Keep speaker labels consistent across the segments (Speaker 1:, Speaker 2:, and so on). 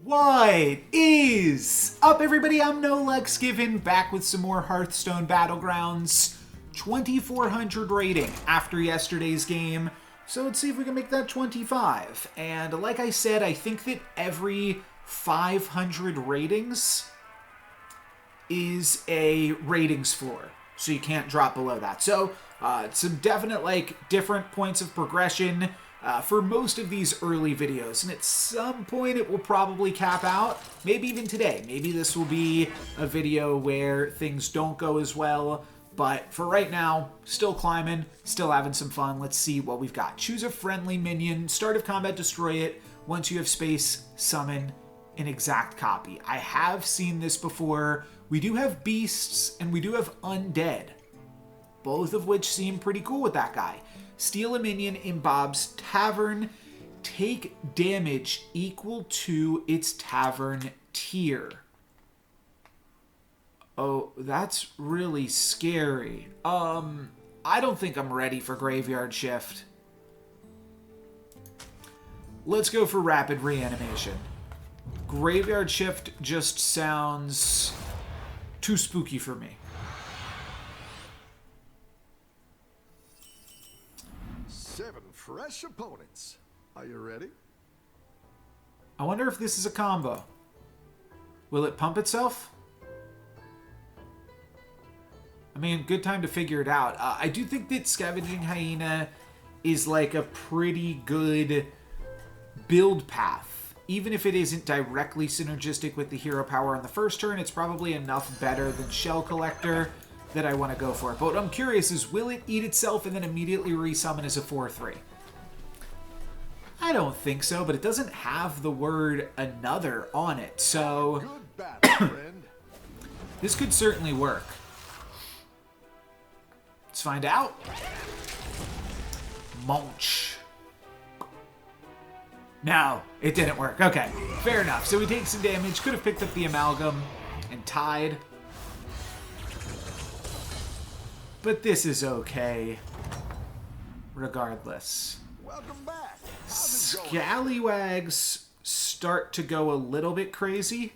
Speaker 1: What is up, everybody? I'm No Lex Given, back with some more Hearthstone Battlegrounds. 2,400 rating after yesterday's game, so let's see if we can make that 25. And like I said, I think that every 500 ratings is a ratings floor, so you can't drop below that. So some definite different points of progression for most of these early videos, and at some point it will probably cap out. Maybe even today. Maybe this will be a video where things don't go as well, but for right now, still climbing, still having some fun. Let's see what we've got. Choose a friendly minion, start of combat, destroy it. Once you have space, summon an exact copy. I have seen this before. We do have beasts and we do have undead, both of which seem pretty cool with that guy. Steal a minion in Bob's Tavern. Take damage equal to its tavern tier. Oh, that's really scary. I don't think I'm ready for Graveyard Shift. Let's go for Rapid Reanimation. Graveyard Shift just sounds too spooky for me.
Speaker 2: Fresh opponents. Are you ready?
Speaker 1: I wonder if this is a combo. Will it pump itself? I mean, good time to figure it out. I do think that Scavenging Hyena is like a pretty good build path. Even if it isn't directly synergistic with the hero power on the first turn, it's probably enough better than Shell Collector that I want to go for it. But what I'm curious is, will it eat itself and then immediately resummon as a 4/3? I don't think so, but it doesn't have the word another on it, so
Speaker 2: Good battle, friend.
Speaker 1: This could certainly work. Let's find out. Munch. No, it didn't work. Okay, fair enough. So we take some damage, could have picked up the Amalgam and tied. But this is okay, regardless.
Speaker 2: Welcome back.
Speaker 1: Scallywags start to go a little bit crazy.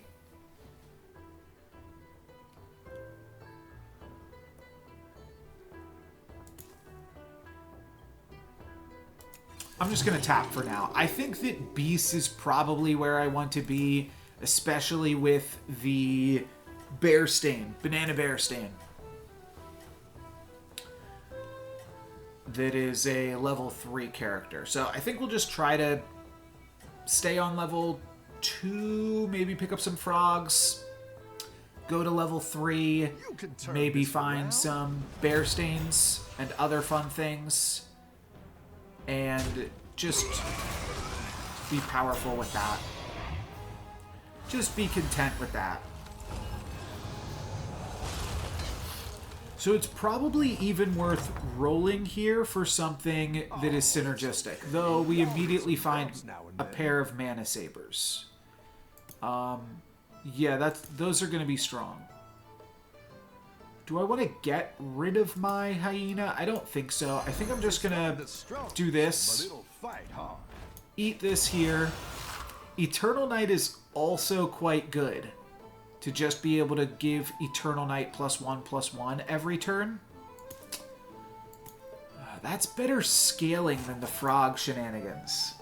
Speaker 1: I'm just going to tap for now. I think that Beast is probably where I want to be, especially with the Bear Stain, Banana Bear Stain. That is a level 3 character. So I think we'll just try to stay on level 2, maybe pick up some frogs, go to level 3, maybe find some bear stains and other fun things, and just be powerful with that. Just be content with that. So it's probably even worth rolling here for something that is synergistic, though we immediately find a pair of Mana Sabers. Yeah, those are going to be strong. Do I want to get rid of my Hyena? I don't think so. I think I'm just going to do this. Eat this here. Eternal Night is also quite good, to just be able to give Eternal Night +1/+1 every turn. That's better scaling than the frog shenanigans.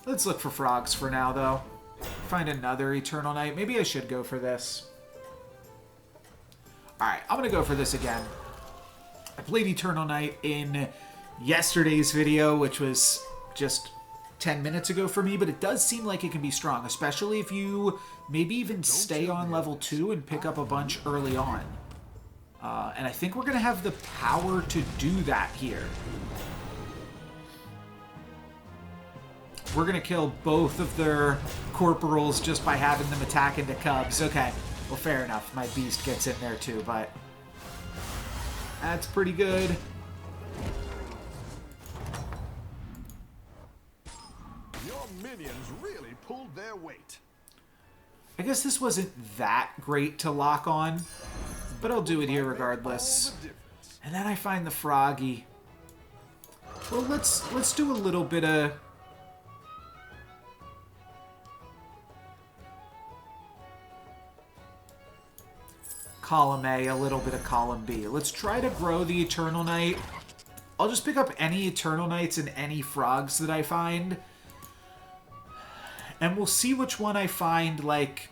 Speaker 1: Let's look for frogs for now, though. Find another Eternal Night. Maybe I should go for this. Alright, I'm going to go for this again. I played Eternal Night in yesterday's video, which was just 10 minutes ago for me, but it does seem like it can be strong, especially if you maybe even stay on level 2 and pick up a bunch early on. And I think we're going to have the power to do that here. We're going to kill both of their corporals just by having them attack into cubs. Okay, well, fair enough. My beast gets in there too, but that's pretty good.
Speaker 2: Minions really pulled their weight.
Speaker 1: I guess this wasn't that great to lock on, but I'll do it here regardless. And then I find the froggy. Well, let's do a little bit of column A, a little bit of column B. Let's try to grow the Eternal Knight. I'll just pick up any Eternal Knights and any frogs that I find. And we'll see which one I find, like,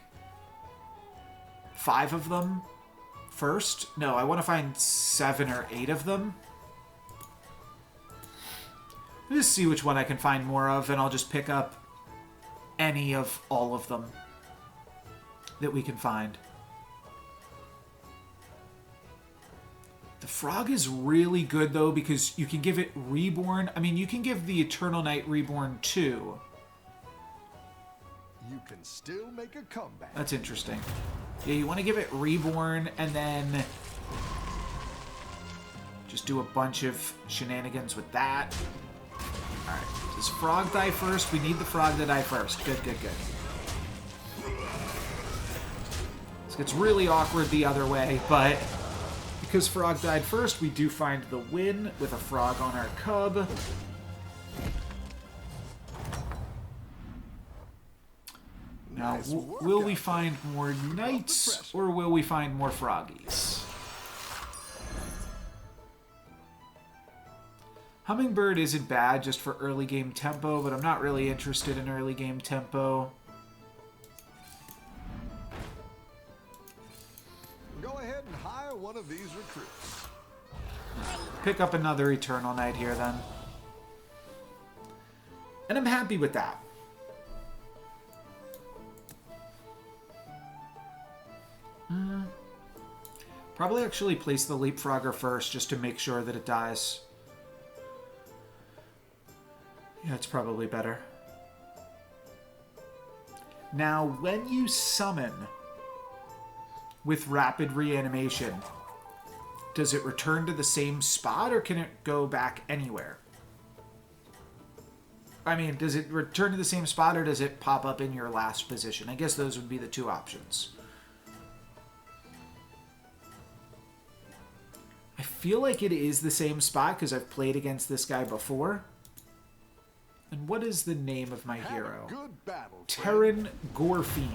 Speaker 1: 5 of them first. No, I want to find 7 or 8 of them. Just see which one I can find more of, and I'll just pick up any of all of them that we can find. The frog is really good, though, because you can give it Reborn. I mean, you can give the Eternal Knight Reborn, too.
Speaker 2: You can still make a comeback.
Speaker 1: That's interesting. Yeah, you want to give it Reborn, and then just do a bunch of shenanigans with that. Alright, does frog die first? We need the frog to die first. Good, good, good. This gets really awkward the other way, but because frog died first, we do find the win with a frog on our cub. Now, will we find more knights, or will we find more froggies? Hummingbird isn't bad just for early game tempo, but I'm not really interested in early game tempo.
Speaker 2: Go ahead and hire one of these recruits.
Speaker 1: Pick up another Eternal Knight here, then. And I'm happy with that. Probably actually place the Leapfrogger first, just to make sure that it dies. Yeah, it's probably better. Now, when you summon with Rapid Reanimation, does it return to the same spot, or can it go back anywhere? I mean, does it return to the same spot, or does it pop up in your last position? I guess those would be the two options. I feel like it is the same spot, because I've played against this guy before. And what is the name of my hero?
Speaker 2: Good battle,
Speaker 1: Terran Gorefiend.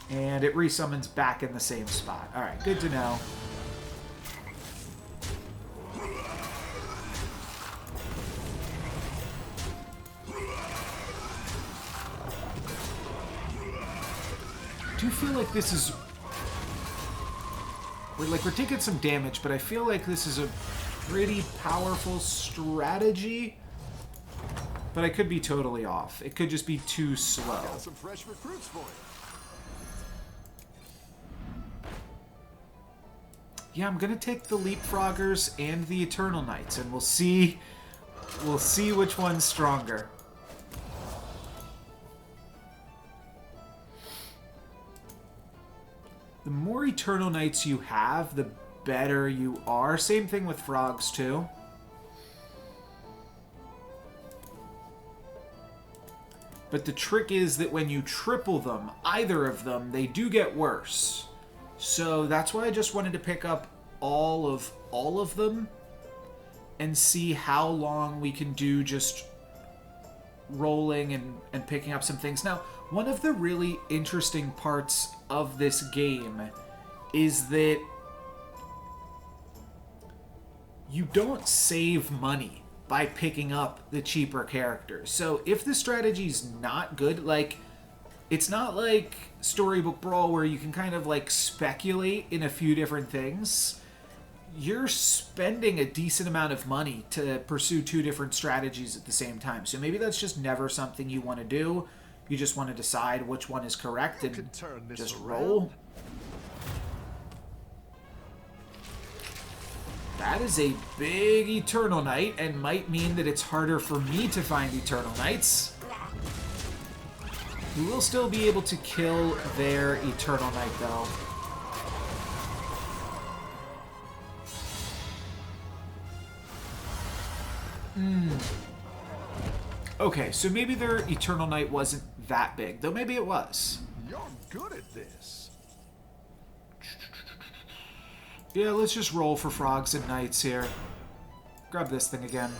Speaker 1: And it resummons back in the same spot. Alright, good to know. I do feel like this is... We're taking some damage, but I feel like this is a pretty powerful strategy. But I could be totally off. It could just be too slow.
Speaker 2: Got some fresh recruits for you.
Speaker 1: Yeah, I'm gonna take the Leapfroggers and the Eternal Knights, and we'll see which one's stronger. The more Eternal Knights you have, the better you are. Same thing with frogs, too. But the trick is that when you triple them, either of them, they do get worse. So that's why I just wanted to pick up all of them and see how long we can do just rolling and picking up some things. Now, one of the really interesting parts of this game is that you don't save money by picking up the cheaper characters. So if the strategy's not good, like, it's not like Storybook Brawl where you can kind of like speculate in a few different things. You're spending a decent amount of money to pursue two different strategies at the same time. So maybe that's just never something you want to do. You just want to decide which one is correct and just roll. That is a big Eternal Knight and might mean that it's harder for me to find Eternal Knights. We will still be able to kill their Eternal Knight, though. Okay, so maybe their Eternal Knight wasn't that big, though maybe it was.
Speaker 2: You're good at this.
Speaker 1: Yeah, let's just roll for frogs and knights here. Grab this thing again.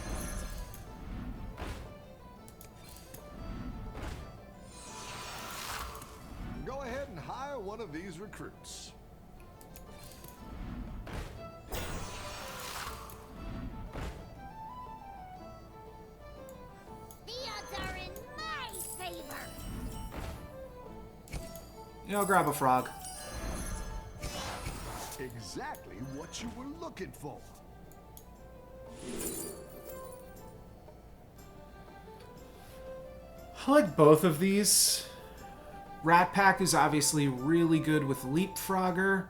Speaker 2: ahead and hire one of these recruits.
Speaker 3: The odds are in my favor.
Speaker 1: I'll grab a frog.
Speaker 2: Exactly what you were looking for.
Speaker 1: I like both of these. Rat Pack is obviously really good with Leapfrogger.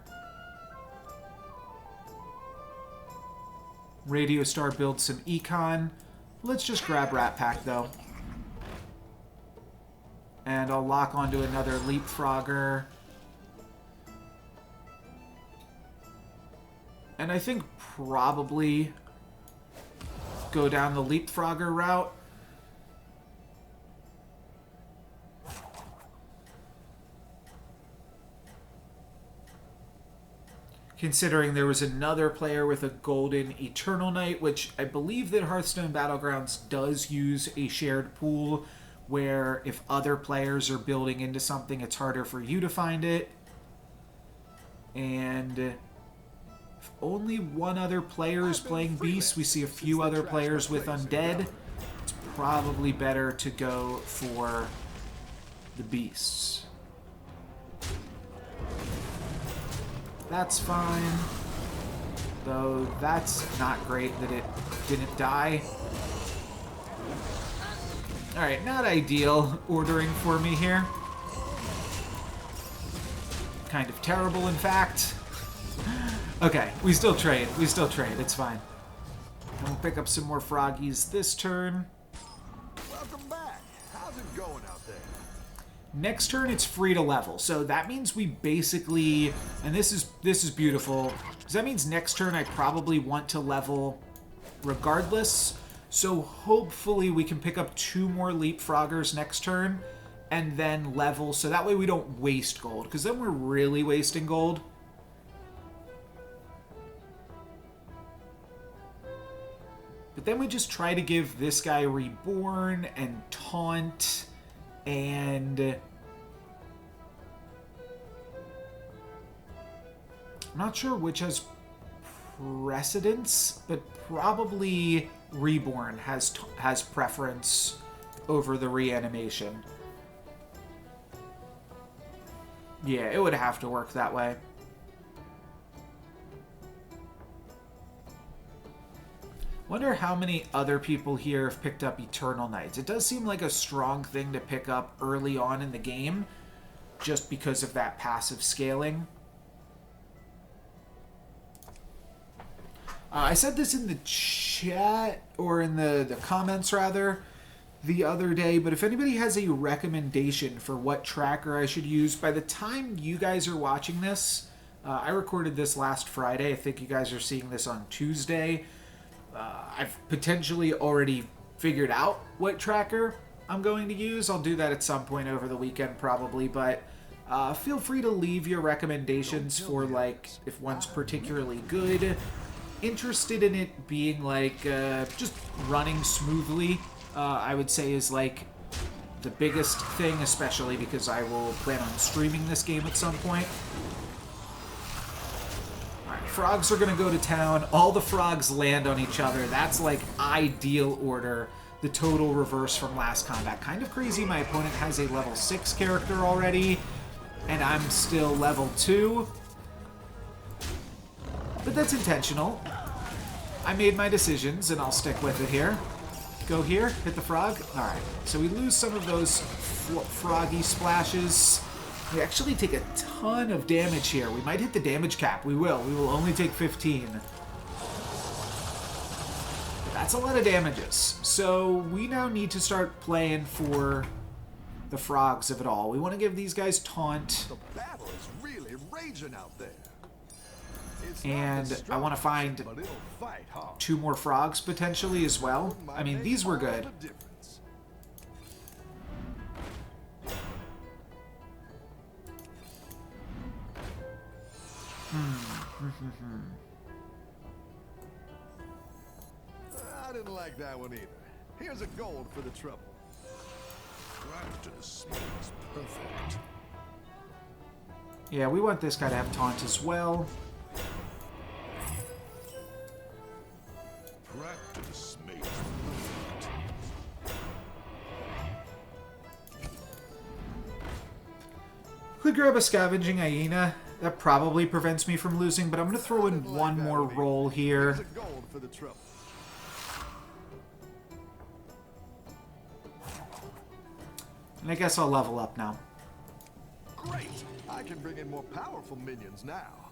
Speaker 1: Radio Star builds some econ. Let's just grab Rat Pack though. And I'll lock onto another Leapfrogger. And I think probably go down the Leapfrogger route. Considering there was another player with a golden Eternal Knight, which I believe that Hearthstone Battlegrounds does use a shared pool where if other players are building into something, it's harder for you to find it. And if only one other player is playing Beast, we see a few other players with Undead, it's probably better to go for the Beasts. That's fine. Though that's not great that it didn't die. Alright, not ideal ordering for me here. Kind of terrible, in fact. Okay, we still trade. We still trade. It's fine. And we'll pick up some more froggies this turn.
Speaker 2: Welcome back. How's it going out there?
Speaker 1: Next turn, it's free to level. So that means we basically, and this is beautiful, because that means next turn I probably want to level regardless. So hopefully we can pick up 2 more Leapfroggers next turn and then level, so that way we don't waste gold, because then we're really wasting gold. But then we just try to give this guy Reborn and Taunt and I'm not sure which has precedence, but probably Reborn has preference over the reanimation. Yeah, it would have to work that way. Wonder how many other people here have picked up Eternal Knights. It does seem like a strong thing to pick up early on in the game, just because of that passive scaling. I said this in the chat, or in the comments rather, the other day, but if anybody has a recommendation for what tracker I should use, by the time you guys are watching this, I recorded this last Friday, I think you guys are seeing this on Tuesday. I've potentially already figured out what tracker I'm going to use. I'll do that at some point over the weekend probably, but feel free to leave your recommendations for, like, if one's particularly good. Interested in it being, like, just running smoothly, I would say is, like, the biggest thing, especially because I will plan on streaming this game at some point. Frogs are going to go to town. All the frogs land on each other. That's like ideal order. The total reverse from last combat. Kind of crazy my opponent has a level 6 character already, and I'm still level 2. But that's intentional. I made my decisions, and I'll stick with it here. Go here, hit the frog. Alright, so we lose some of those froggy splashes. We actually take a ton of damage here. We might hit the damage cap. We will. We will only take 15. But that's a lot of damages. So we now need to start playing for the frogs of it all. We want to give these guys taunt.
Speaker 2: The battle is really raging out there.
Speaker 1: And I want to find 2 more frogs potentially as well. I mean, these were good.
Speaker 2: I didn't like that one either. Here's a gold for the trouble. Practice makes perfect.
Speaker 1: Yeah, we want this guy to have taunt as well.
Speaker 2: Practice makes perfect.
Speaker 1: Could grab a Scavenging Hyena. That probably prevents me from losing, but I'm going to throw in one more roll here.
Speaker 2: Here's a gold for the trouble.
Speaker 1: And I guess I'll level up now.
Speaker 2: Great! I can bring in more powerful minions now.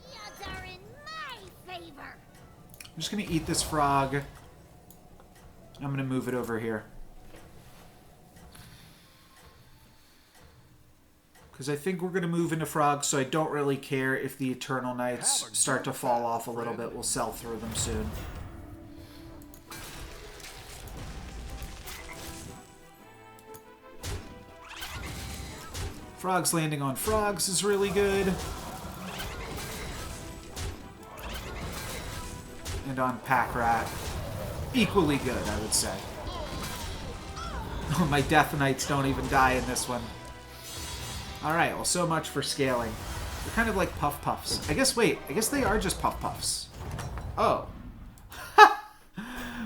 Speaker 3: The odds are in my favor.
Speaker 1: I'm just going to eat this frog. I'm going to move it over here. Because I think we're going to move into frogs, so I don't really care if the Eternal Knights start to fall off a little bit. We'll sell through them soon. Frogs landing on frogs is really good. And on Pack Rat, equally good, I would say. Oh, my Death Knights don't even die in this one. Alright, well, so much for scaling. They're kind of like Puff Puffs. I guess they are just Puff Puffs. Oh.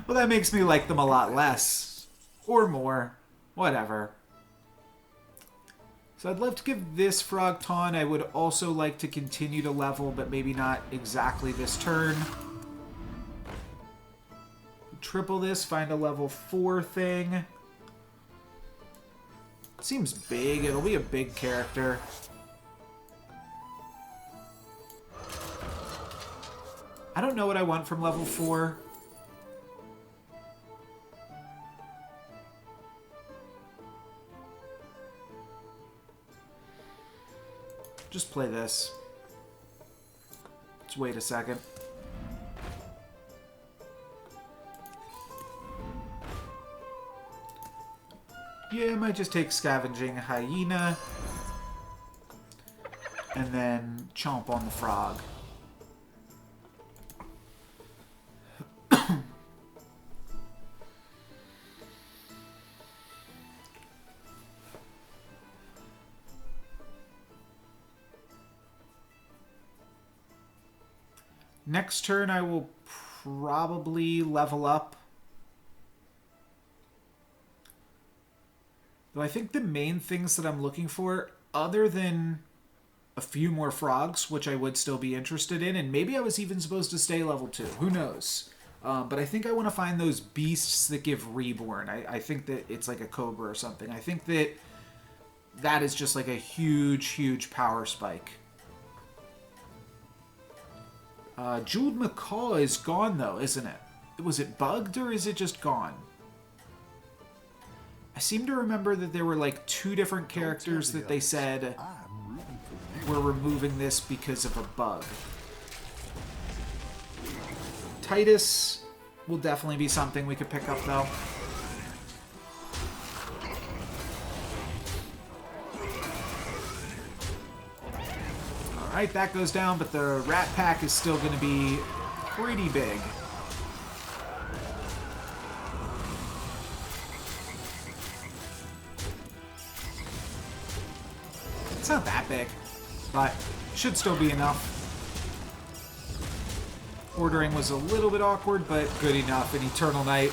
Speaker 1: Well, that makes me like them a lot less. Or more. Whatever. So I'd love to give this frog taunt. I would also like to continue to level, but maybe not exactly this turn. Triple this, find a level 4 thing. Seems big. It'll be a big character. I don't know what I want from level 4. Just play this. Let's wait a second. Yeah, I might just take Scavenging Hyena. And then chomp on the frog. Next turn I will probably level up. Though I think the main things that I'm looking for, other than a few more frogs, which I would still be interested in, and maybe I was even supposed to stay level 2. Who knows? But I think I want to find those beasts that give reborn. I think that it's like a cobra or something. I think that that is just like a huge, huge power spike. Jeweled Macaw is gone, though, isn't it? Was it bugged, or is it just gone? I seem to remember that there were like 2 different characters that they said were removing this because of a bug. Titus will definitely be something we could pick up, though. Alright, that goes down, but the Rat Pack is still going to be pretty big. It's not that big, but should still be enough. Ordering was a little bit awkward, but good enough. An Eternal Knight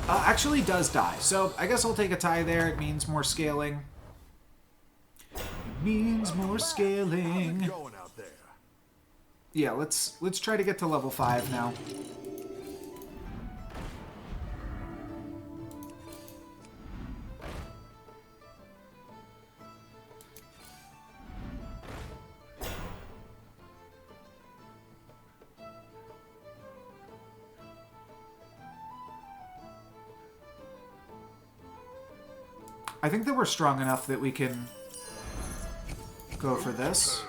Speaker 1: actually does die, so I guess I'll take a tie there. It means more scaling. It means more scaling.
Speaker 2: Going out there.
Speaker 1: Yeah, let's try to get to level 5 now. I think that we're strong enough that we can go for this.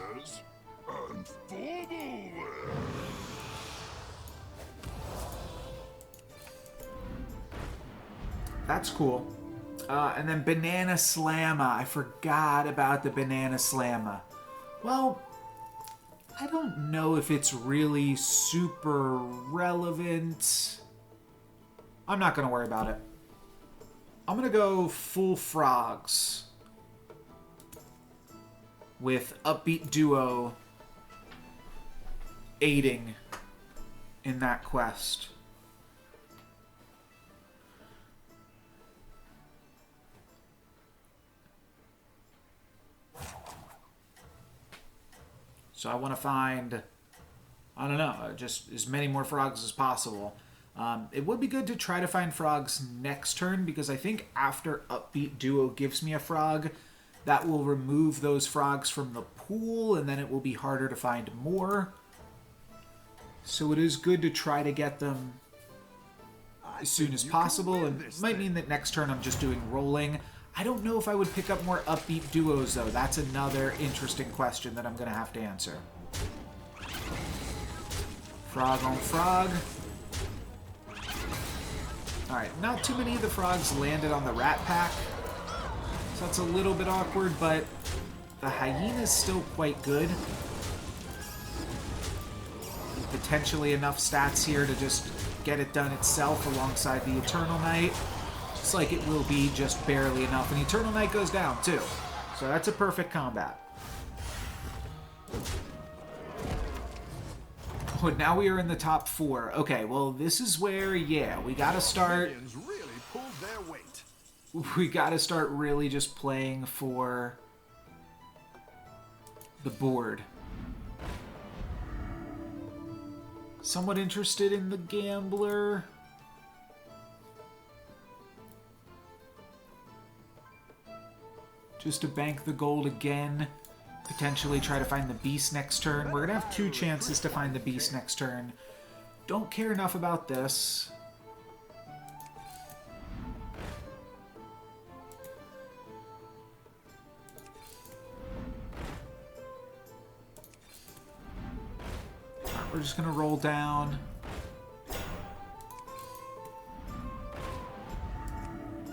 Speaker 1: That's cool. And then Banana Slamma. I forgot about the Banana Slamma. Well, I don't know if it's really super relevant. I'm not going to worry about it. I'm going to go full frogs. with Upbeat Duo aiding in that quest. So I want to find, I don't know, just as many more frogs as possible. It would be good to try to find frogs next turn, because I think after Upbeat Duo gives me a frog, that will remove those frogs from the pool, and then it will be harder to find more. So it is good to try to get them as soon as possible, and it might mean that next turn I'm just doing rolling. I don't know if I would pick up more Upbeat Duos, though. That's another interesting question that I'm going to have to answer. Frog on frog. Alright, not too many of the frogs landed on the rat pack, so that's a little bit awkward, but the hyena's still quite good. Potentially enough stats here to just get it done itself alongside the Eternal Knight. Looks like it will be just barely enough, and Eternal Knight goes down too. So that's a perfect combat. Oh, now we are in the top 4. Okay, well, this is where, yeah, we gotta start...
Speaker 2: really pulled their weight.
Speaker 1: We gotta start really just playing for the board. Somewhat interested in the Gambler. Just to bank the gold again. Potentially try to find the beast next turn. We're going to have 2 chances to find the beast next turn. Don't care enough about this. We're just going to roll down.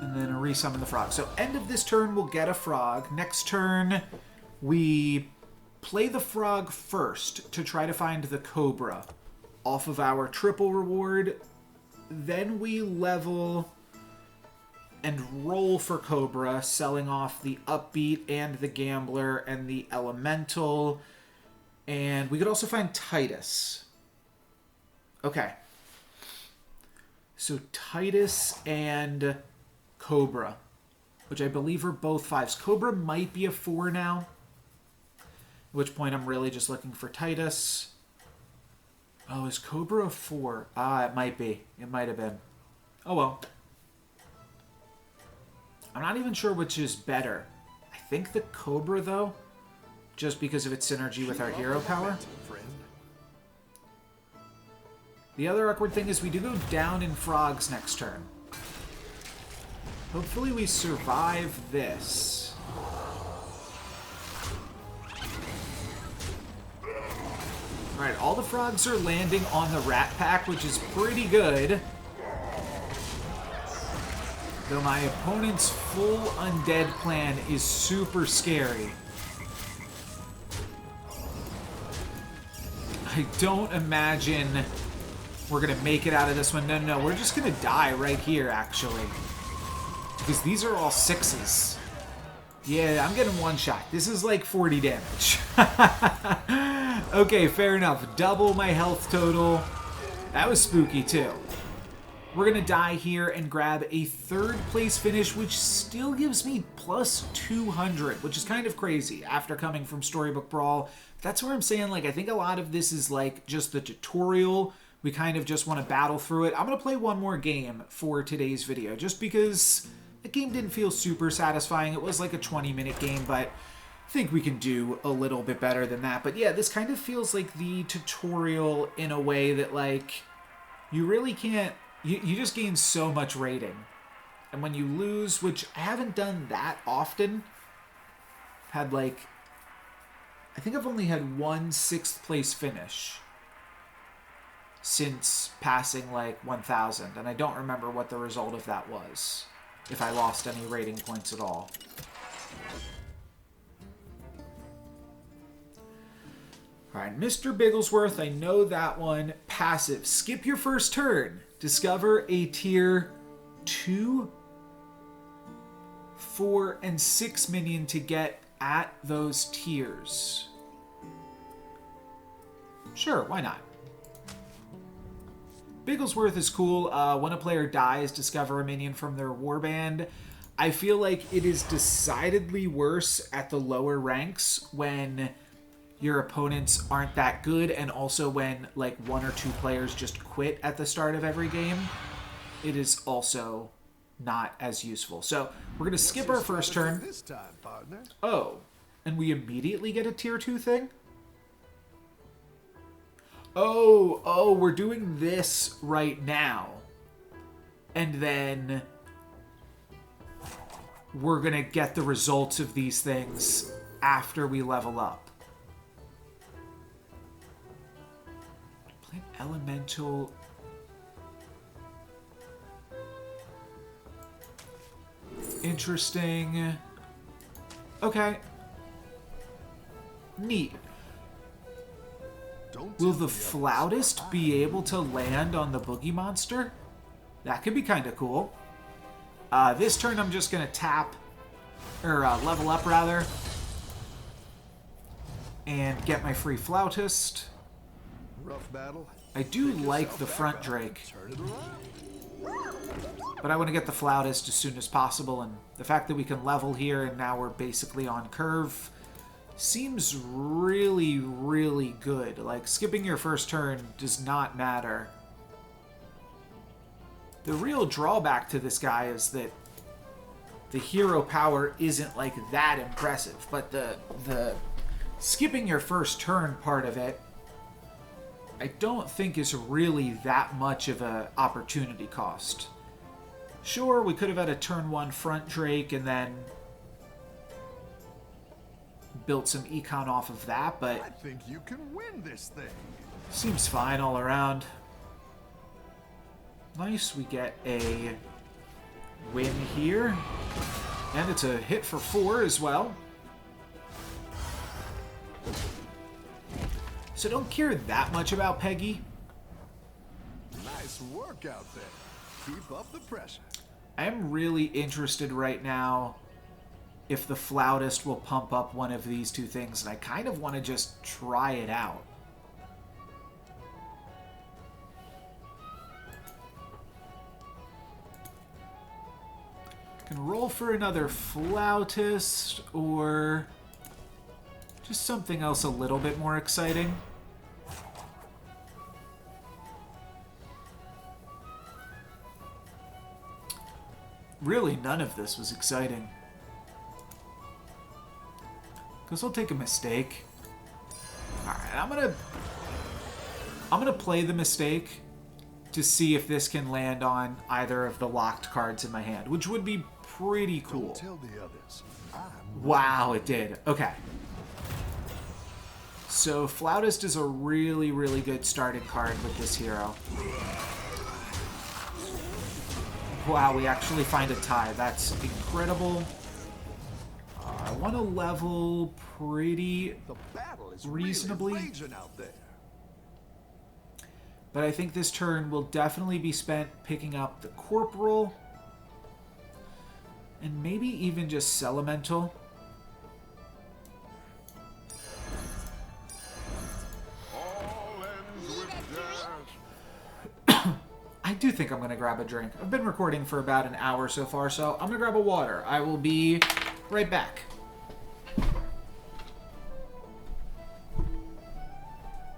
Speaker 1: And then resummon the frog. So end of this turn, we'll get a frog. Next turn, we play the frog first to try to find the cobra off of our triple reward. Then we level and roll for cobra, selling off the upbeat and the gambler and the elemental. And we could also find Titus. Okay. So Titus and Cobra, which I believe are both 5s. Cobra might be a 4 now. At which point I'm really just looking for Titus. Oh, is Cobra a 4? Ah, it might be. It might have been. Oh well. I'm not even sure which is better. I think the Cobra, though, just because of its synergy with our hero power. The other awkward thing is we do go down in frogs next turn. Hopefully we survive this. Alright, all the frogs are landing on the rat pack, which is pretty good. Though my opponent's full undead plan is super scary. I don't imagine we're going to make it out of this one. No, we're just going to die right here, actually. Because these are all 6s. Yeah, I'm getting one shot. This is like 40 damage. Okay, fair enough. Double my health total. That was spooky, too. We're going to die here and grab a 3rd place finish, which still gives me plus 200, which is kind of crazy after coming from Storybook Brawl. That's where I'm saying, like, I think a lot of this is, like, just the tutorial. We kind of just want to battle through it. I'm going to play one more game for today's video, just because the game didn't feel super satisfying. It was like a 20-minute game, but I think we can do a little bit better than that. But yeah, this kind of feels like the tutorial in a way that, like, you really can't... You just gain so much rating. And when you lose, which I haven't done that often, had like... I think I've only had one 6th place finish since passing like 1,000. And I don't remember what the result of that was, if I lost any rating points at all. Alright, Mr. Bigglesworth, I know that one. Passive. Skip your first turn. Discover a tier 2, 4, and 6 minion to get at those tiers. Sure, why not? Bigglesworth is cool. When a player dies, discover a minion from their warband. I feel like it is decidedly worse at the lower ranks when your opponents aren't that good, and also when like 1 or 2 players just quit at the start of every game. It is also not as useful. So we're going to skip our first turn.
Speaker 2: This time, partner.
Speaker 1: Oh, and we immediately get a tier 2 thing? Oh, we're doing this right now. And then we're going to get the results of these things after we level up. Plant elemental. Interesting. Okay. Neat. Will the flautist be able to land on the boogie monster? That could be kind of cool. This turn I'm just going to tap, or level up rather, and get my free flautist.
Speaker 2: Rough battle.
Speaker 1: I do like the front drake,
Speaker 2: Turn it around.
Speaker 1: but I want to get the flautist as soon as possible, and the fact that we can level here and now we're basically on curve seems really, really good. Like, skipping your first turn does not matter. The real drawback to this guy is that the hero power isn't like that impressive, but the skipping your first turn part of it I don't think is really that much of an opportunity cost. Sure, we could have had a turn 1 front drake and then built some econ off of that, but
Speaker 2: I think you can win this thing.
Speaker 1: seems fine all around. Nice, we get a win here. And it's a hit for 4 as well. So don't care that much about Peggy.
Speaker 2: Nice work out there. Keep up the pressure.
Speaker 1: I am really interested right now if the flautist will pump up one of these 2 things, and I kind of want to just try it out. I can roll for another flautist, or just something else a little bit more exciting. Really, none of this was exciting. Guess I'll take a mistake. Alright, I'm gonna play the mistake to see if this can land on either of the locked cards in my hand, which would be pretty cool.
Speaker 2: Don't tell the others.
Speaker 1: Wow, it did. Okay. So Flautist is a really, really good starting card with this hero. Wow, we actually find a tie. That's incredible. I want to level pretty
Speaker 2: The battle is
Speaker 1: reasonably.
Speaker 2: really raging out there.
Speaker 1: But I think this turn will definitely be spent picking up the Corporal. And maybe even just Elemental.
Speaker 2: All ends with death.
Speaker 1: I do think I'm going to grab a drink. I've been recording for about an hour so far, so I'm going to grab a water. I will be right back.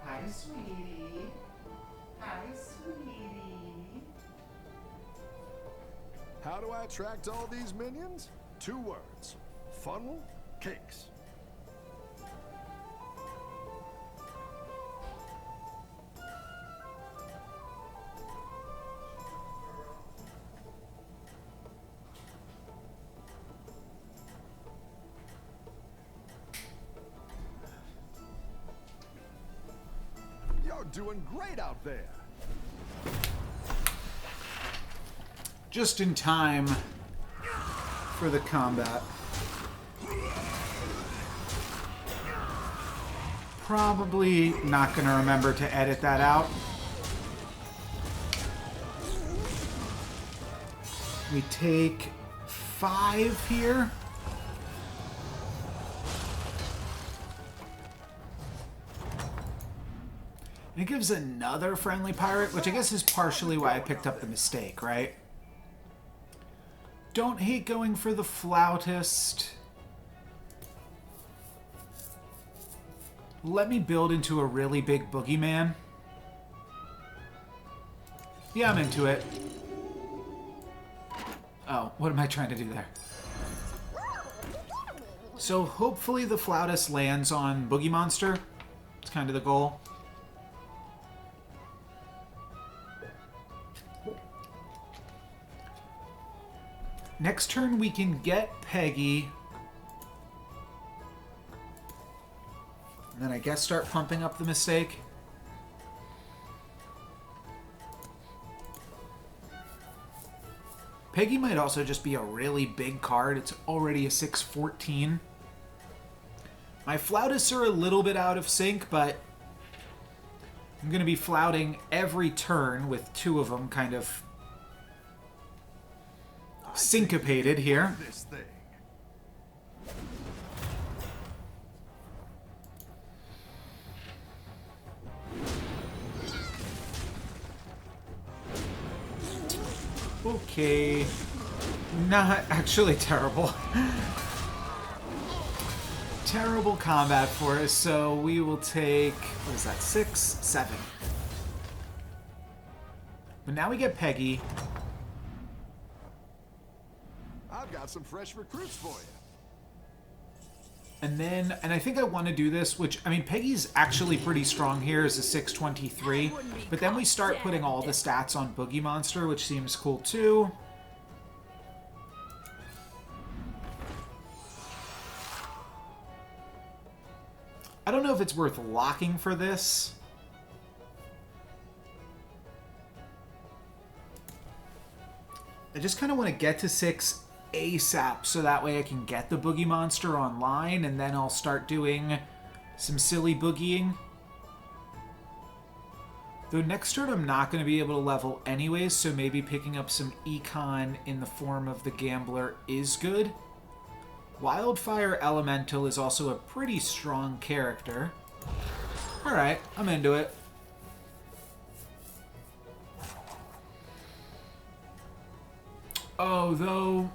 Speaker 1: Hi, sweetie. Hi, sweetie.
Speaker 2: How do I attract all these minions? 2 words. Funnel cakes. You're doing great out there.
Speaker 1: Just in time for the combat. Probably not going to remember to edit that out. We take 5 here. And it gives another friendly pirate, which I guess is partially why I picked up the mistake, right? Don't hate going for the flautist. Let me build into a really big boogeyman. Yeah, I'm into it. Oh, what am I trying to do there? So hopefully the flautist lands on Boogie Monster. It's kind of the goal. Next turn we can get Peggy. And then I guess start pumping up the mistake. Peggy might also just be a really big card. It's already a 6/14. My flautists are a little bit out of sync, but I'm going to be flouting every turn with two of them kind of syncopated here.
Speaker 2: This thing.
Speaker 1: Okay. Not actually terrible. Terrible combat for us, so we will take, what is that, 6, 7. But now we get Peggy.
Speaker 2: I've got some fresh recruits for you.
Speaker 1: And then, and I think I want to do this, which, I mean, Peggy's actually pretty strong here as a 6/23, but then we start putting all the stats on Boogie Monster, which seems cool too. I don't know if it's worth locking for this. I just kind of want to get to 6 ASAP so that way I can get the Boogie Monster online and then I'll start doing some silly boogieing. Though next turn I'm not going to be able to level anyways, so maybe picking up some econ in the form of the Gambler is good. Wildfire Elemental is also a pretty strong character. Alright, I'm into it. Oh, though...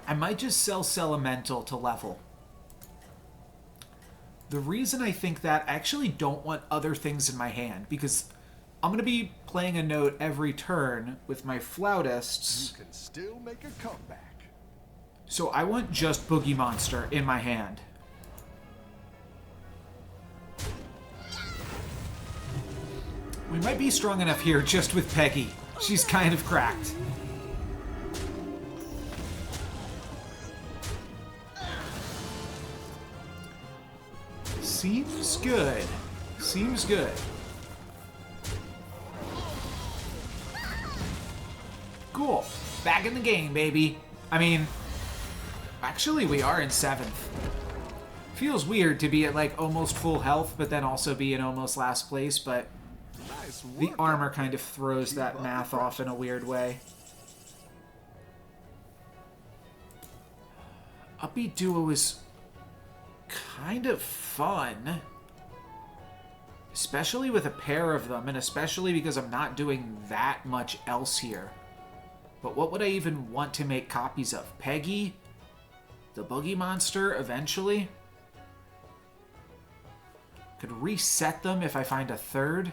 Speaker 1: I might just sell Elemental to level. The reason I think that, I actually don't want other things in my hand, because I'm going to be playing a note every turn with my flautists.
Speaker 2: You can still make a comeback.
Speaker 1: So I want just Boogie Monster in my hand. We might be strong enough here just with Peggy. She's kind of cracked. Seems good. Seems good. Cool. Back in the game, baby. I mean, actually, we are in 7th. Feels weird to be at, like, almost full health, but then also be in almost last place, but
Speaker 2: Nice
Speaker 1: the
Speaker 2: work.
Speaker 1: armor kind of throws that math off in a weird way. Upbeat Duo is kind of fun. Especially with a pair of them, and especially because I'm not doing that much else here. But what would I even want to make copies of? Peggy? The Boogie Monster, eventually? Could reset them if I find a third.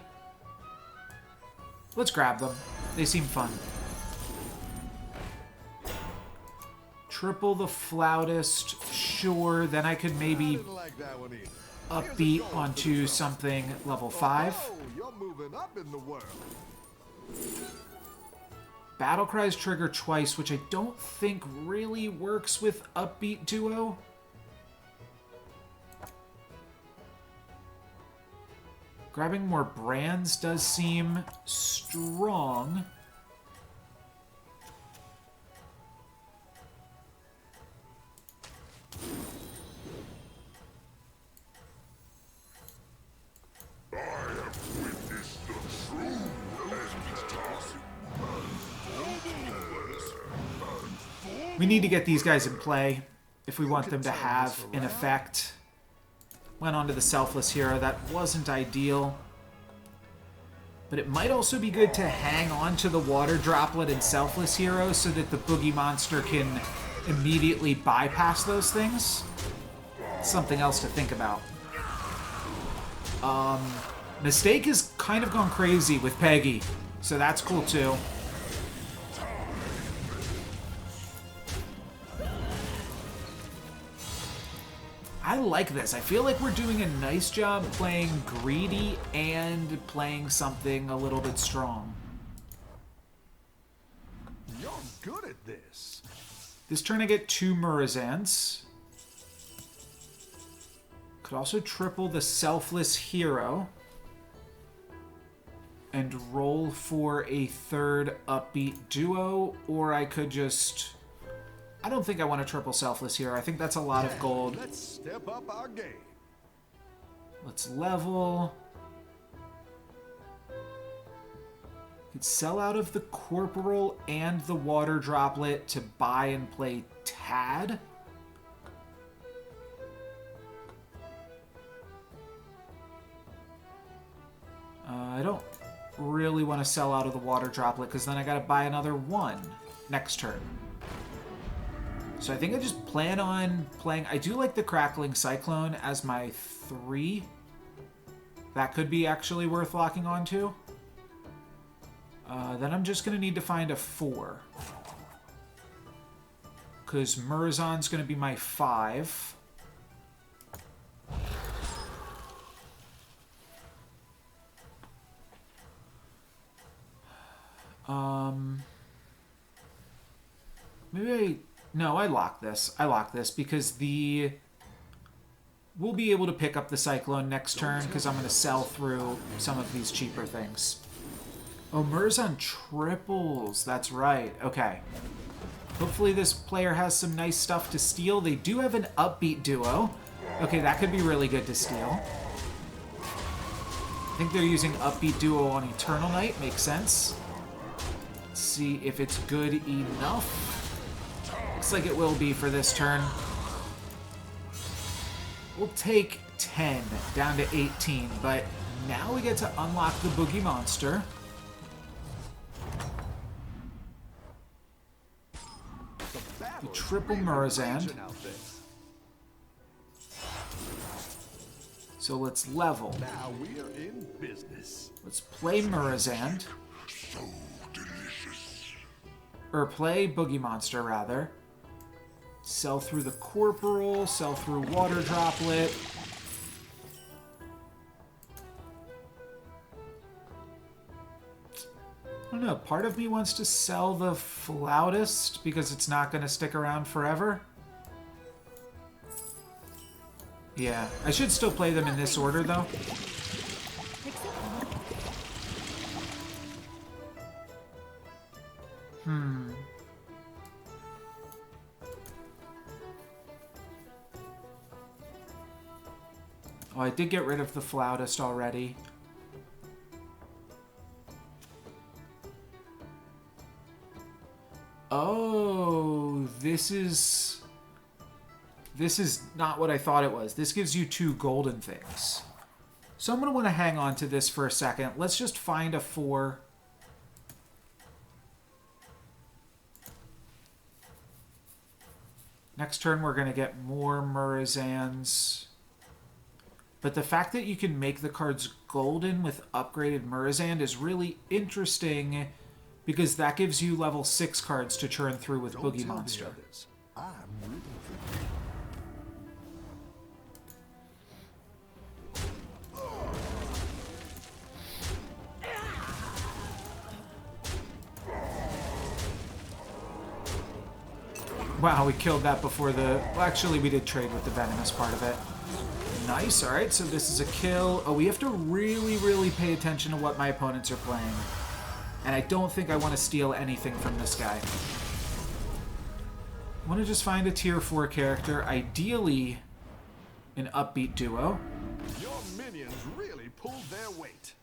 Speaker 1: Let's grab them. They seem fun. Triple the Flautist, sure. Then I could maybe
Speaker 2: Didn't like that one either.
Speaker 1: upbeat onto something level 5.
Speaker 2: Oh, you're moving up in the world.
Speaker 1: Battle Cries trigger twice, which I don't think really works with Upbeat Duo. Grabbing more brands does seem strong. We need to get these guys in play. if we want them to have an effect. Went on to the Selfless Hero. That wasn't ideal. But it might also be good to hang on to the Water Droplet and Selfless Hero so that the Boogie Monster can immediately bypass those things. Something else to think about. Mistake has kind of gone crazy with Peggy, so that's cool too. I like this. I feel like we're doing a nice job playing greedy and playing something a little bit strong.
Speaker 2: You're good at this.
Speaker 1: This turn I get 2 Murazans. Could also triple the Selfless Hero. And roll for a 3rd Upbeat Duo. Or I could just... I don't think I want a triple Selfless Hero. I think that's a lot of gold.
Speaker 2: Let's step up our game.
Speaker 1: Let's level. Could sell out of the Corporal and the Water Droplet to buy and play Tad. I don't really want to sell out of the Water Droplet because then I got to buy another one next turn. So I think I just plan on playing... I do like the Crackling Cyclone as my 3. That could be actually worth locking onto. Then I'm just going to need to find a 4. Because Murazan's going to be my 5. Maybe No, I lock this. I lock this because the... We'll be able to pick up the Cyclone next turn because I'm going to sell through some of these cheaper things. Oh, Murazan triples. That's right. Okay. Hopefully this player has some nice stuff to steal. They do have an Upbeat Duo. Okay, that could be really good to steal. I think they're using Upbeat Duo on Eternal Knight. Makes sense. Let's see if it's good enough. Looks like it will be for this turn. We'll take 10 down to 18, but now we get to unlock the Boogie Monster. The triple Murazan. So let's level.
Speaker 2: Now we're in business.
Speaker 1: Let's play Murazan.
Speaker 2: So delicious.
Speaker 1: Or play Boogie Monster, rather. Sell through the Corporal, sell through Water Droplet. I don't know, part of me wants to sell the Flautist because it's not going to stick around forever. Yeah, I should still play them in this order, though. Oh, I did get rid of the Flautist already. Oh, this is not what I thought it was. This gives you 2 golden things. So I'm going to want to hang on to this for a second. Let's just find a 4. Next turn we're going to get more Murazans. But the fact that you can make the cards golden with upgraded Murazan is really interesting because that gives you level 6 cards to churn through with Boogie Monster.
Speaker 2: I'm rooting for you.
Speaker 1: Wow, we killed that before the... Well, actually, we did trade with the Venomous part of it. Nice, alright, so this is a kill. Oh, we have to really, really pay attention to what my opponents are playing. And I don't think I want to steal anything from this guy. I want to just find a tier 4 character, ideally an Upbeat Duo.
Speaker 2: Your minions really pulled their weight.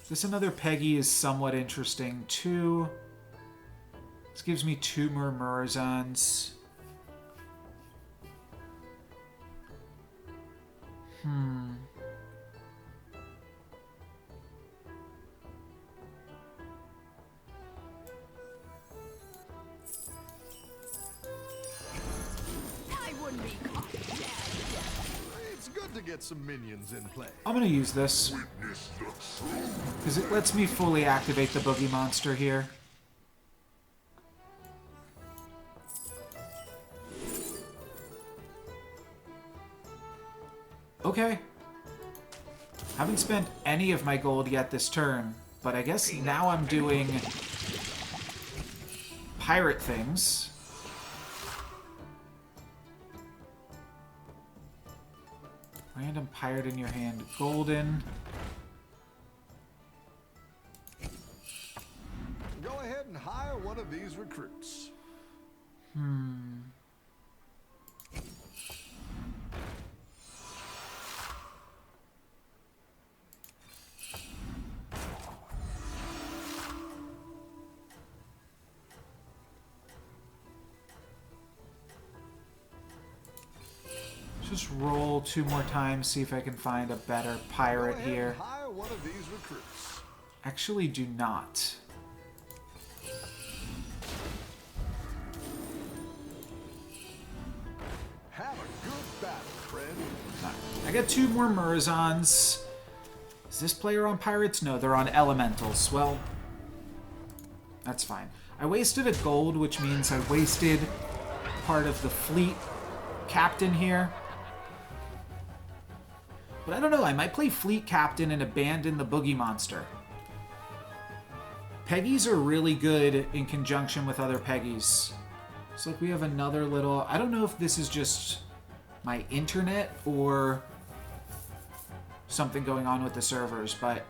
Speaker 1: This another Peggy is somewhat interesting, too. This gives me 2 more Murazans.
Speaker 3: I wouldn't be caught dead.
Speaker 2: It's good to get some minions in play.
Speaker 1: I'm gonna use this because it lets me fully activate the boogie monster here. Okay. Haven't spent any of my gold yet this turn, but I guess now I'm doing pirate things. Random pirate in your hand. Golden.
Speaker 2: Go ahead and hire one of these recruits.
Speaker 1: Just roll 2 more times, see if I can find a better pirate
Speaker 2: Go ahead
Speaker 1: here.
Speaker 2: and hire one of these recruits.
Speaker 1: Actually, do not.
Speaker 2: Have a good battle, friend.
Speaker 1: I got 2 more Murazons. Is this player on pirates? No, they're on elementals. Well, that's fine. I wasted a gold, which means I wasted part of the fleet captain here. But I don't know, I might play fleet captain and abandon the boogie monster. Peggies are really good in conjunction with other Peggies. Looks like we have another little... I don't know if this is just my internet or something going on with the servers, but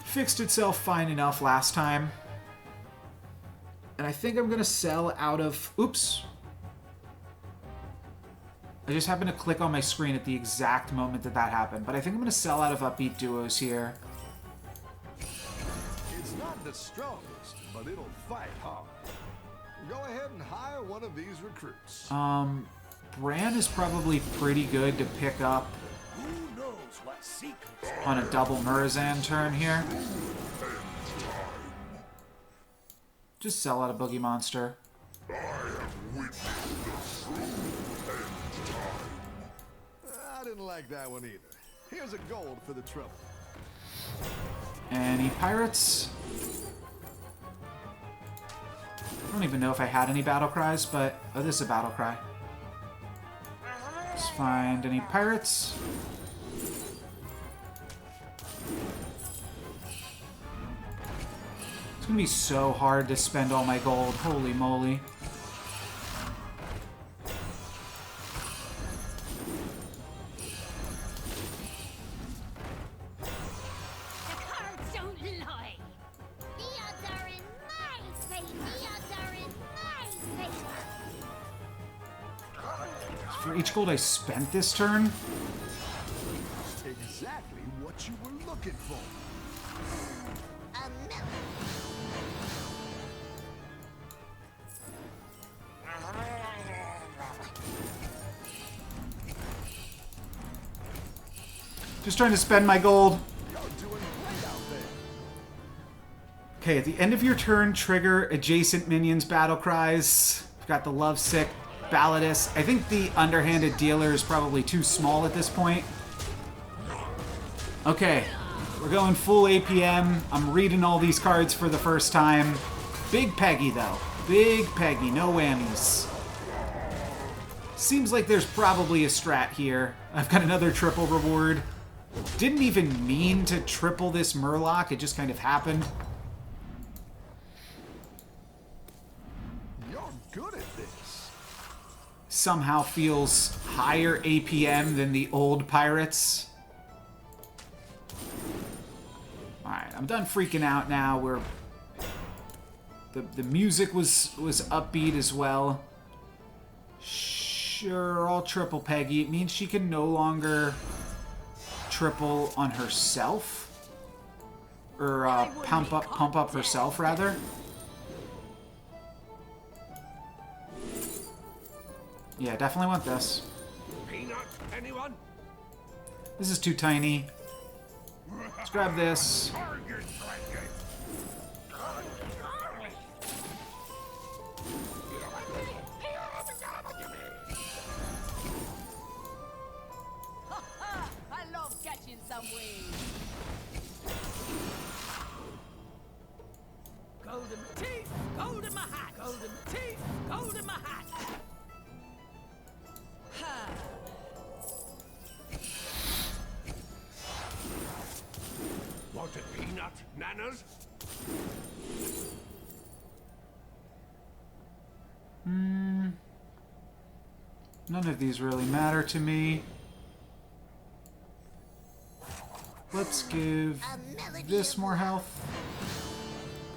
Speaker 1: fixed itself fine enough last time. And I think I'm going to sell out of... Oops. I just happened to click on my screen at the exact moment that that happened. But I think I'm going to sell out of Upbeat Duos here.
Speaker 2: It's not the strongest, but it'll fight hard. Go ahead and hire one of these recruits.
Speaker 1: Bran is probably pretty good to pick up
Speaker 2: Who knows what secrets?
Speaker 1: on a double Murazan turn here. Just sell out a Boogie Monster.
Speaker 2: I didn't like that one either. Here's a gold for the trouble.
Speaker 1: Any pirates? I don't even know if I had any battle cries, but... Oh, this is a battle cry. Let's find any pirates. It's gonna be so hard to spend all my gold. Holy moly.
Speaker 3: The cards don't lie. The odds are in my favor. The odds are in my favor.
Speaker 1: For each gold I spent this turn,
Speaker 2: Exactly what you were looking for.
Speaker 3: A million.
Speaker 1: just trying to spend my gold.
Speaker 2: You're doing great out there.
Speaker 1: Okay, at the end of your turn, trigger adjacent minions battle cries. We've got the Lovesick, Balladus. I think the underhanded dealer is probably too small at this point. Okay, we're going full APM. I'm reading all these cards for the first time. Big Peggy, though. Big Peggy, no whammies. Seems like there's probably a strat here. I've got another triple reward. Didn't even mean to triple this Murloc, it just kind of happened.
Speaker 2: You're good at this.
Speaker 1: Somehow feels higher APM than the old pirates. Alright, I'm done freaking out now. We're... The music was upbeat as well. Sure, I'll triple Peggy. It means she can no longer triple on herself. Or pump up herself, rather. Yeah, definitely want this.
Speaker 4: peanut? Anyone?
Speaker 1: This is too tiny. Let's grab this.
Speaker 4: Target blanket.
Speaker 5: I love catching some waves. Gold in my teeth, gold in my hat, gold in my teeth, gold in my hat. Ha.
Speaker 4: Want a peanut, Nanas?
Speaker 1: None of these really matter to me. Let's give this more health.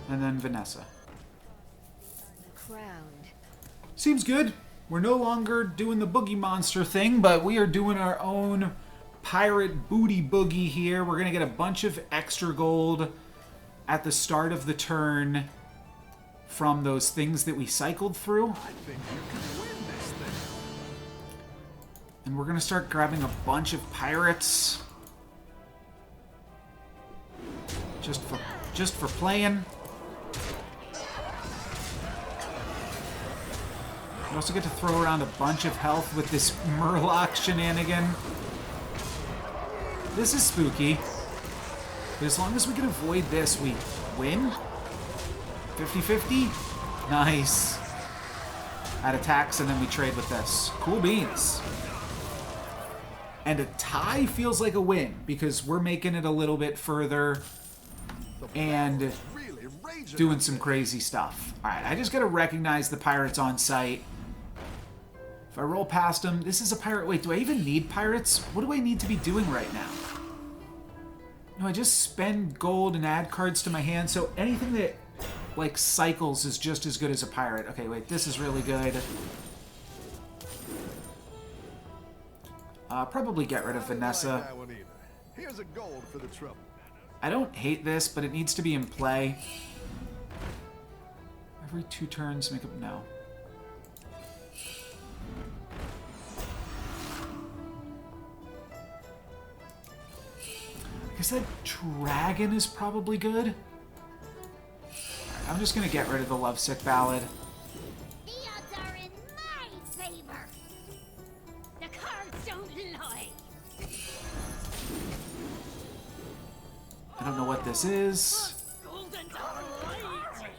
Speaker 1: And then Vanessa.
Speaker 3: Crowned.
Speaker 1: Seems good. We're no longer doing the boogie monster thing, but we are doing our own pirate booty boogie here. We're going to get a bunch of extra gold at the start of the turn from those things that we cycled through.
Speaker 2: I think you can win this thing.
Speaker 1: And we're going to start grabbing a bunch of pirates. Just for playing. We also get to throw around a bunch of health with this Murloc shenanigan. This is spooky. But as long as we can avoid this, we win? 50-50? Nice. Add attacks, and then we trade with this. Cool beans. And a tie feels like a win, because we're making it a little bit further and
Speaker 2: Really raging
Speaker 1: doing
Speaker 2: out
Speaker 1: some
Speaker 2: there.
Speaker 1: crazy stuff. Alright, I just gotta recognize the pirates on sight. If I roll past them, this is a pirate. Wait, do I even need pirates? What do I need to be doing right now? No, I just spend gold and add cards to my hand, so anything that, like, cycles is just as good as a pirate. Okay, wait, this is really good. Probably get rid of
Speaker 2: I don't like
Speaker 1: Vanessa.
Speaker 2: that one either. Here's a gold for the trouble.
Speaker 1: I don't hate this, but it needs to be in play. Every 2 turns, make up... No. I guess that dragon is probably good. I'm just gonna get rid of the Lovesick Ballad.
Speaker 3: The odds are in my favor. The cards don't lie.
Speaker 1: I don't know what this is.
Speaker 3: Golden light.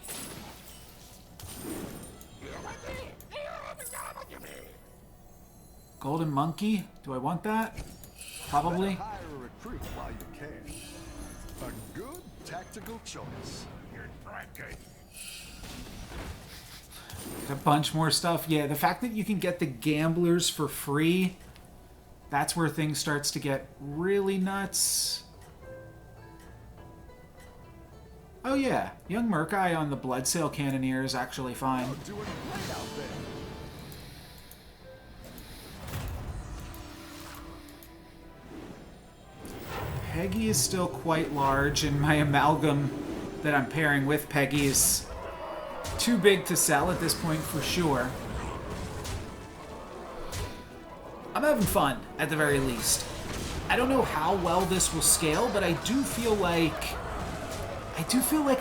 Speaker 1: Golden Monkey? Do I want that? Probably.
Speaker 2: Better hire a recruit while you can. A good tactical choice.
Speaker 1: Get a bunch more stuff. Yeah, the fact that you can get the gamblers for free, that's where things starts to get really nuts. Oh yeah, young Murk-Eye on the Bloodsail Cannoneer is actually fine.
Speaker 2: Doing great out there.
Speaker 1: Peggy is still quite large, and my amalgam that I'm pairing with Peggy is too big to sell at this point for sure. I'm having fun, at the very least. I don't know how well this will scale, but I do feel like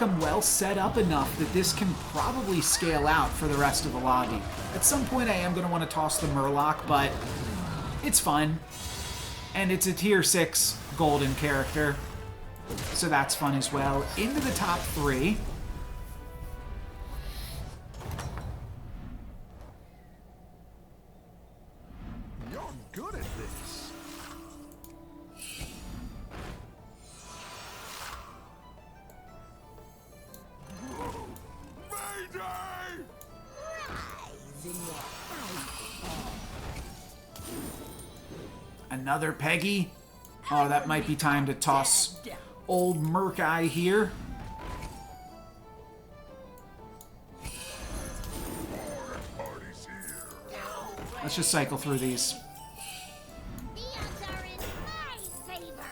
Speaker 1: I'm well set up enough that this can probably scale out for the rest of the lobby. At some point I am going to want to toss the Murloc, but it's fun. And it's a tier 6 golden character, so that's fun as well. Into the top 3.
Speaker 2: You're good at this. Mayday!
Speaker 1: Another Peggy. Oh, that might be time to toss old Murk-Eye here. Let's just cycle through these.
Speaker 3: The odds are in my favor.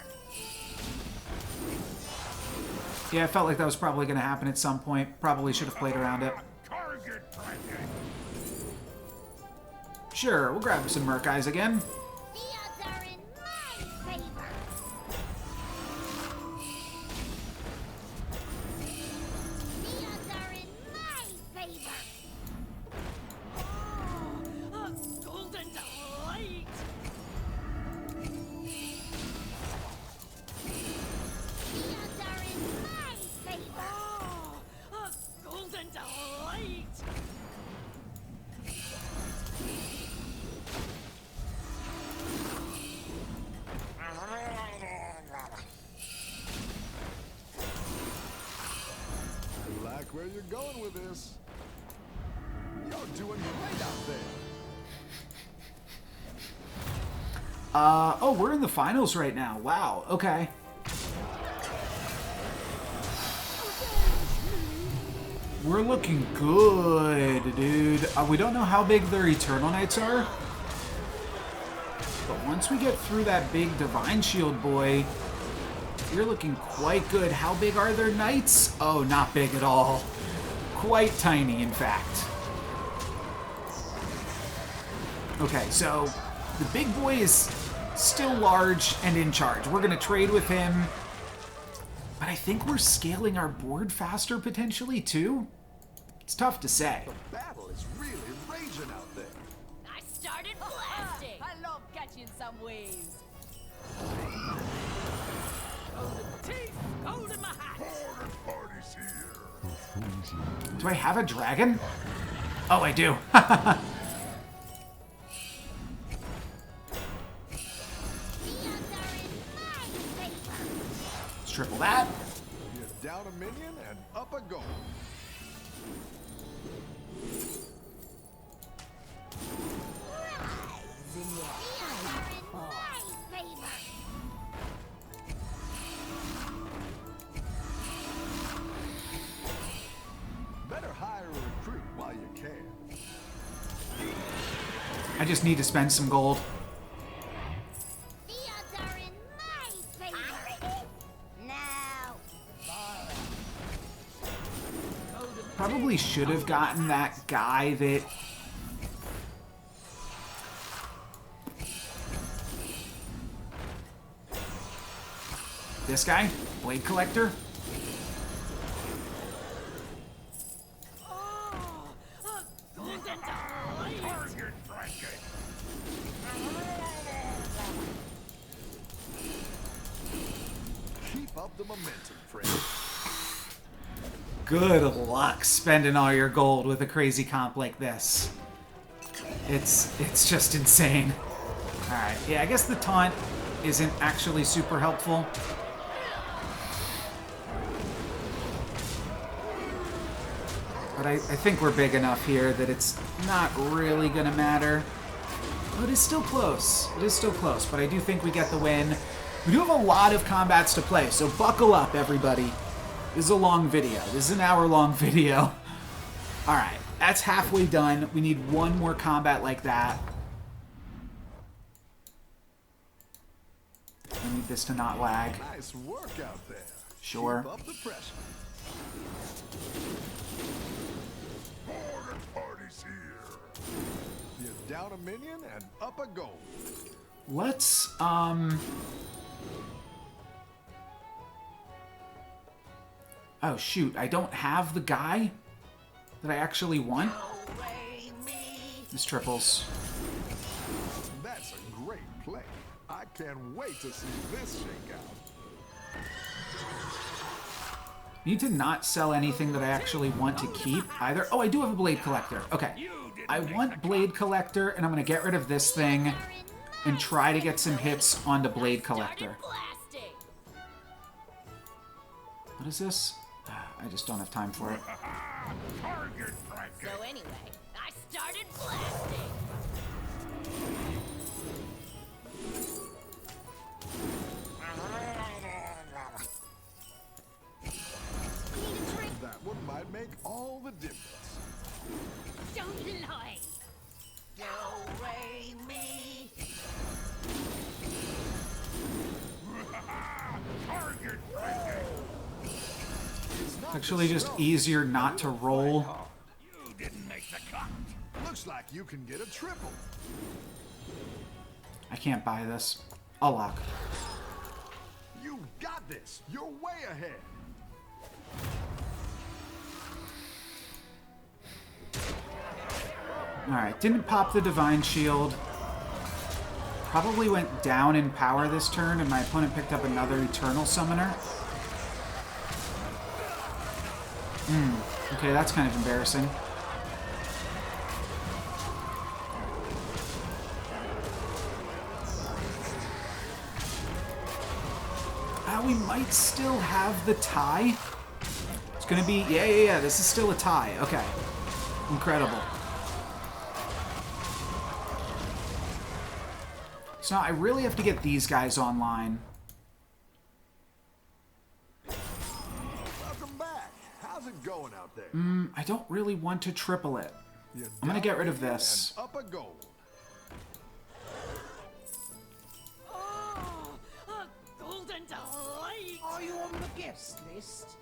Speaker 1: Yeah, I felt like that was probably going to happen at some point. Probably should have played around it.
Speaker 4: Target blanket.
Speaker 1: Sure, we'll grab some Murk-Eyes again.
Speaker 2: where you're going with this. You're doing great out there.
Speaker 1: Oh, we're in the finals right now. Wow, okay. We're looking good, dude. We don't know how big their Eternal Knights are. But once we get through that big Divine Shield boy, you're looking quite good. How big are their Knights? Oh, not big at all. Quite tiny, in fact. Okay, so the big boy is still large and in charge. We're going to trade with him. But I think we're scaling our board faster, potentially, too. It's tough to say.
Speaker 2: The battle is really raging out there.
Speaker 3: I started blasting.
Speaker 5: I love catching some waves. Gold in my teeth, gold in my hat.
Speaker 4: Party's here.
Speaker 1: Do I have a dragon? Oh, I do.
Speaker 3: The odds are in my favor.
Speaker 1: Let's triple that.
Speaker 2: You're down a minion and up a goal.
Speaker 3: The odds are in my favor.
Speaker 2: Better hire a recruit while you can.
Speaker 1: I just need to spend some gold.
Speaker 3: The odds are in my favor. Now,
Speaker 1: Probably should have gotten that guy that... This guy? Blade Collector?
Speaker 4: Target dragon.
Speaker 2: Keep up the momentum, friend.
Speaker 1: Good luck spending all your gold with a crazy comp like this. It's just insane. Alright, yeah, I guess the taunt isn't actually super helpful. But I think we're big enough here that it's not really going to matter. But it's still close. It is still close, but I do think we get the win. We do have a lot of combats to play, so buckle up, everybody. This is a long video. This is an hour-long video. Alright, that's halfway done. We need one more combat like that. I need this to not lag.
Speaker 2: Nice work out there.
Speaker 1: Sure.
Speaker 2: Keep up the pressure.
Speaker 4: Party's here.
Speaker 2: You're down a minion and up a goal.
Speaker 1: Let's, Oh, shoot. I don't have the guy that I actually want. This triples.
Speaker 2: That's a great play. I can't wait to see this shake out.
Speaker 1: Need to not sell anything that I actually want to keep either. Oh, I do have a Blade Collector. Okay. I want Blade Collector, and I'm going to get rid of this thing and try to get some hits onto Blade Collector.
Speaker 3: blasting.
Speaker 1: What is this? I just don't have time for it.
Speaker 4: Target dragon.
Speaker 3: So anyway, I started blasting.
Speaker 2: That one might make all the difference.
Speaker 3: Don't lie.
Speaker 4: Target dragon.
Speaker 1: It's actually just easier not to roll.
Speaker 4: You didn't make the cut.
Speaker 2: Looks like you can get a triple.
Speaker 1: I can't buy this. I'll lock.
Speaker 2: You got this. You're way ahead.
Speaker 1: Alright, didn't pop the Divine Shield. Probably went down in power this turn, and my opponent picked up another Eternal Summoner. Okay, that's kind of embarrassing. We might still have the tie. It's going to be... Yeah. This is still a tie. Okay. Incredible. So now I really have to get these guys online.
Speaker 2: Welcome back. How's it going out there?
Speaker 1: I don't really want to triple it.
Speaker 2: You're
Speaker 1: I'm going to get rid of
Speaker 2: down
Speaker 1: this.
Speaker 2: and up a gold.
Speaker 5: Oh, a golden delight.
Speaker 6: Are you on the guest list?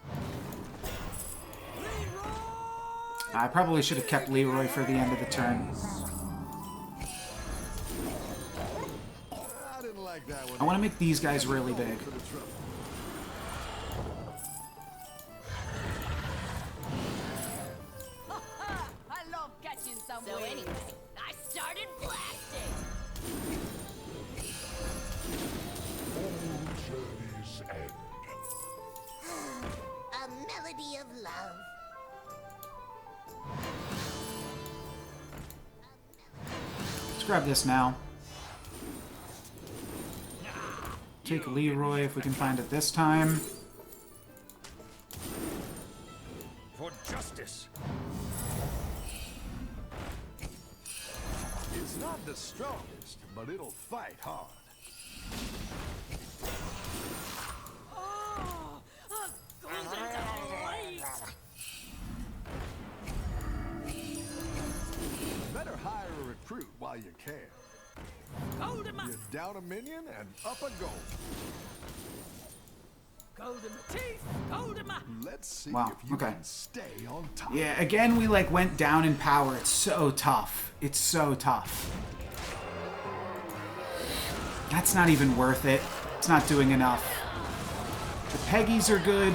Speaker 5: Leroy!
Speaker 1: I probably should have kept Leroy for the end of the turn.
Speaker 2: I didn't like that one.
Speaker 1: I want to make these guys really big.
Speaker 2: For the trouble.
Speaker 5: I love catching some
Speaker 3: So anyway, I started blasting.
Speaker 4: Journey's end.
Speaker 3: A melody of love.
Speaker 1: Let's grab this now. Take Leroy if we can find it this time.
Speaker 4: For justice.
Speaker 2: It's not the strongest, but it'll fight hard.
Speaker 5: Oh, a golden delight.
Speaker 2: Better hire a recruit while you can.
Speaker 5: Gold in my,
Speaker 2: You're down a minion and up a gold.
Speaker 5: gold in my teeth, gold in my.
Speaker 2: Let's see
Speaker 1: Wow,
Speaker 2: if you
Speaker 1: okay.
Speaker 2: can stay on top.
Speaker 1: Yeah, again, we like went down in power. It's so tough. It's so tough. That's not even worth it. It's not doing enough. The Peggies are good.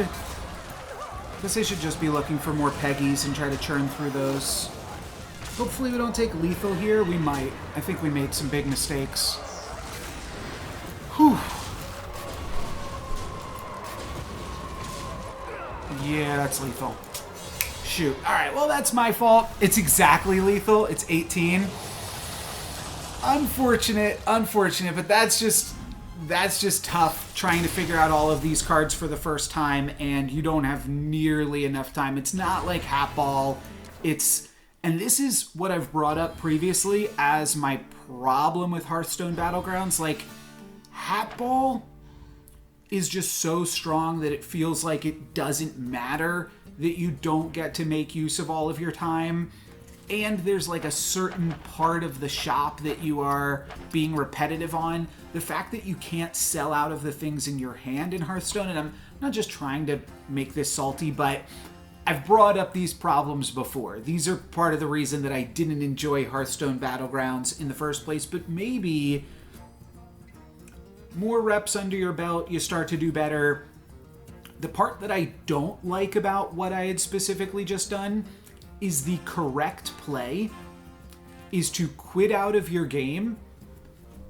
Speaker 1: Guess I should just be looking for more Peggies and try to churn through those. Hopefully we don't take lethal here. We might. I think we made some big mistakes. Whew. Yeah, that's lethal. Shoot. Alright, well that's my fault. It's exactly lethal. It's 18. Unfortunate, but that's just tough trying to figure out all of these cards for the first time and you don't have nearly enough time. It's not like Hatball. And this is what I've brought up previously as my problem with Hearthstone Battlegrounds. Like, Hatball is just so strong that it feels like it doesn't matter that you don't get to make use of all of your time. And there's like a certain part of the shop that you are being repetitive on. The fact that you can't sell out of the things in your hand in Hearthstone, and I'm not just trying to make this salty, but I've brought up these problems before. These are part of the reason that I didn't enjoy Hearthstone Battlegrounds in the first place, but maybe more reps under your belt, you start to do better. The part that I don't like about what I had specifically just done is the correct play is to quit out of your game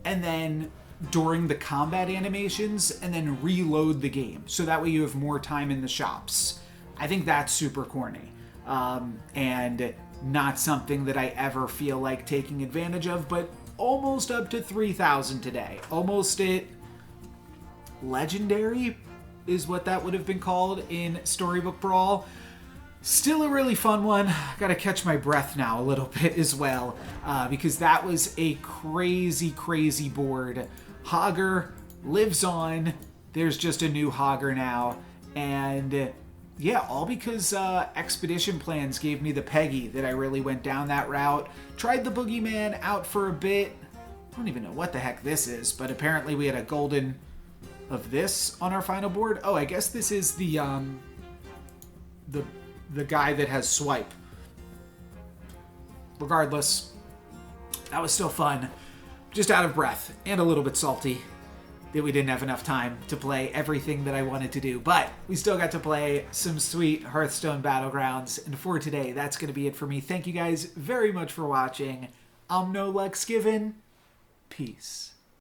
Speaker 1: and then during the combat animations and then reload the game. So that way you have more time in the shops. I think that's super corny and not something that I ever feel like taking advantage of, but almost up to 3,000 today. Almost at Legendary is what that would have been called in Storybook Brawl. Still a really fun one. Gotta catch my breath now a little bit as well because that was a crazy, crazy board. Hogger lives on. There's just a new Hogger now. And yeah, all because Expedition Plans gave me the Peggy that I really went down that route. Tried the Boogeyman out for a bit. I don't even know what the heck this is, but apparently we had a golden of this on our final board. Oh, I guess this is the guy that has swipe. Regardless, that was still fun. Just out of breath and a little bit salty that we didn't have enough time to play everything that I wanted to do. But we still got to play some sweet Hearthstone Battlegrounds. And for today, that's going to be it for me. Thank you guys very much for watching. I'm No Lux Given. Peace.